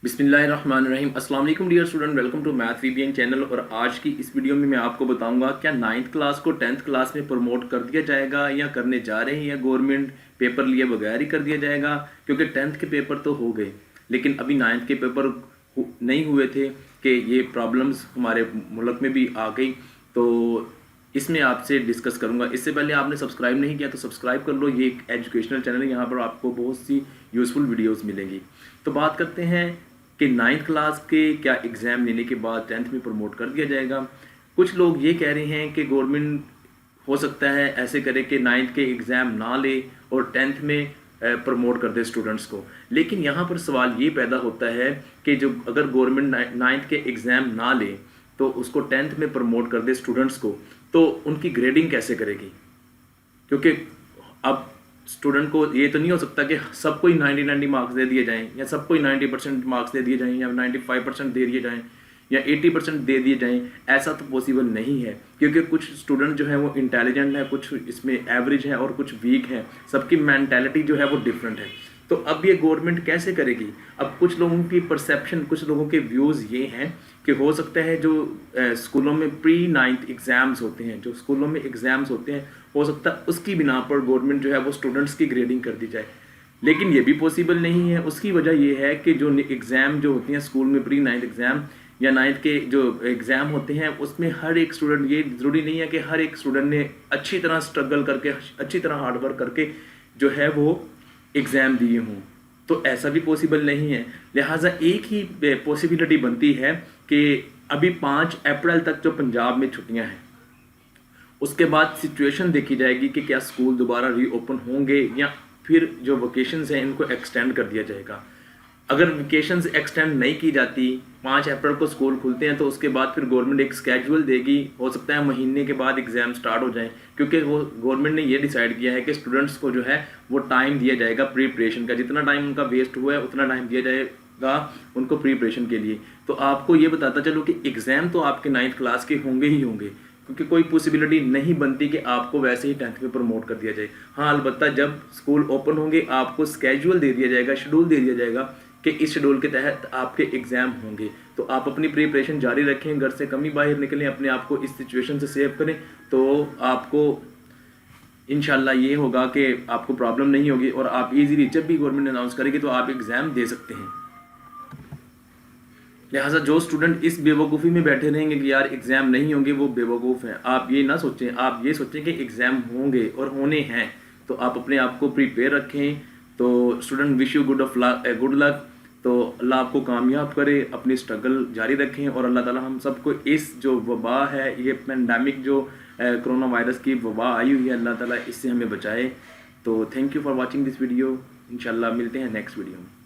बिस्मिल्लाहिर्रहमानिर्रहीम। अस्सलाम वालेकुम dear student, welcome to math VBN channel. और आज की इस वीडियो में मैं आपको बताऊंगा क्या 9th क्लास को 10th क्लास में प्रमोट कर दिया जाएगा या करने जा रहे हैं, या गवर्नमेंट पेपर लिए बगैर ही कर दिया जाएगा। क्योंकि 10th के पेपर तो हो गए लेकिन अभी 9th के पेपर नहीं हुए थे कि ये प्रॉब्लम्स हमारे मुल्क में भी आ गई। तो इसमें आपसे डिस्कस करूंगा। इससे पहले आपने सब्सक्राइब नहीं किया तो सब्सक्राइब कर लो। ये एक एजुकेशनल चैनल है, यहाँ पर आपको बहुत सी यूज़फुल वीडियोस मिलेंगी। तो बात करते हैं कि 9th क्लास के क्या एग्ज़ाम लेने के बाद 10th में प्रमोट कर दिया जाएगा। कुछ लोग ये कह रहे हैं कि गवर्नमेंट हो सकता है ऐसे करे कि 9th के एग्ज़ाम ना ले और 10th में प्रमोट कर दे स्टूडेंट्स को। लेकिन यहाँ पर सवाल ये पैदा होता है कि जो अगर गवर्नमेंट 9th के एग्ज़ाम ना ले तो उसको 10th में प्रमोट कर दे स्टूडेंट्स को, तो उनकी ग्रेडिंग कैसे करेगी? क्योंकि अब स्टूडेंट को ये तो नहीं हो सकता कि सबको ही 90 मार्क्स दे दिए जाएं, या सबको ही 90% मार्क्स दे दिए जाएं, या 95% दे दिए जाएं, या 80% दे दिए जाएं। ऐसा तो पॉसिबल नहीं है, क्योंकि कुछ स्टूडेंट जो है वो इंटेलिजेंट है, कुछ इसमें एवरेज है और कुछ वीक है। सबकी मैंटेलिटी जो है वो डिफरेंट है। तो अब ये गवर्नमेंट कैसे करेगी? अब कुछ लोगों की परसेप्शन, कुछ लोगों के व्यूज़ ये हैं कि हो सकता है जो स्कूलों में प्री 9th एग्ज़ाम्स होते हैं, जो स्कूलों में एग्ज़ाम्स होते हैं, हो सकता है उसकी बिना पर गवर्नमेंट जो है वो स्टूडेंट्स की ग्रेडिंग कर दी जाए। लेकिन ये भी पॉसिबल नहीं है। उसकी वजह ये है कि जो एग्ज़ाम जो होती हैं स्कूल में, प्री 9th एग्ज़ाम या 9th के जो एग्ज़ाम होते हैं, उसमें हर एक स्टूडेंट, ये ज़रूरी नहीं है कि हर एक स्टूडेंट ने अच्छी तरह स्ट्रगल करके, अच्छी तरह हार्डवर्क करके जो है वो एग्ज़ाम दिए हों। तो ऐसा भी पॉसिबल नहीं है। लिहाजा एक ही पॉसिबिलिटी बनती है कि अभी 5 अप्रैल तक जो पंजाब में छुट्टियां हैं, उसके बाद सिचुएशन देखी जाएगी कि क्या स्कूल दोबारा रीओपन होंगे या फिर जो वेकेशंस हैं इनको एक्सटेंड कर दिया जाएगा। अगर वेकेशंस एक्सटेंड नहीं की जाती, 5 अप्रैल को स्कूल खुलते हैं, तो उसके बाद फिर गवर्नमेंट एक स्केड्यूल देगी। हो सकता है महीने के बाद एग्ज़ाम स्टार्ट हो जाएं, क्योंकि वो गवर्नमेंट ने ये डिसाइड किया है कि स्टूडेंट्स को जो है वो टाइम दिया जाएगा प्रिपरेशन का। जितना टाइम उनका वेस्ट हुआ है उतना टाइम दिया जाएगा उनको प्रिपरेशन के लिए। तो आपको ये बताता चलो कि एग्ज़ाम तो आपके 9th क्लास के होंगे ही होंगे, क्योंकि कोई पॉसिबिलिटी नहीं बनती कि आपको वैसे ही 10th में प्रमोट कर दिया जाए। हाँ, अलबत्ता जब स्कूल ओपन होंगे आपको स्केड्यूल दे दिया जाएगा, शेड्यूल दे दिया जाएगा कि इस शेड्यूल के तहत आपके एग्ज़ाम होंगे। तो आप अपनी प्रिपरेशन जारी रखें, घर से कम ही बाहर निकलें, अपने आप को इस सिचुएशन से सेव करें, तो आपको इंशाल्लाह ये होगा कि आपको प्रॉब्लम नहीं होगी और आप इजीली जब भी गवर्नमेंट अनाउंस करेगी तो आप एग्ज़ाम दे सकते हैं। लिहाजा जो स्टूडेंट इस बेवकूफ़ी में बैठे रहेंगे कि यार एग्ज़ाम नहीं होंगे, वो बेवकूफ़ हैं। आप ये ना सोचें, आप ये सोचें कि एग्ज़ाम होंगे और होने हैं, तो आप अपने आप को प्रिपेयर रखें। तो student wish you good luck. तो अल्लाह आपको कामयाब करे, अपनी स्ट्रगल जारी रखें और अल्लाह ताला हम सबको इस जो वबा है, ये पेंडेमिक जो कोरोना वायरस की वबा आई हुई है, अल्लाह ताला इससे हमें बचाए। तो thank you for watching this video. इंशाल्लाह मिलते हैं नेक्स्ट वीडियो में।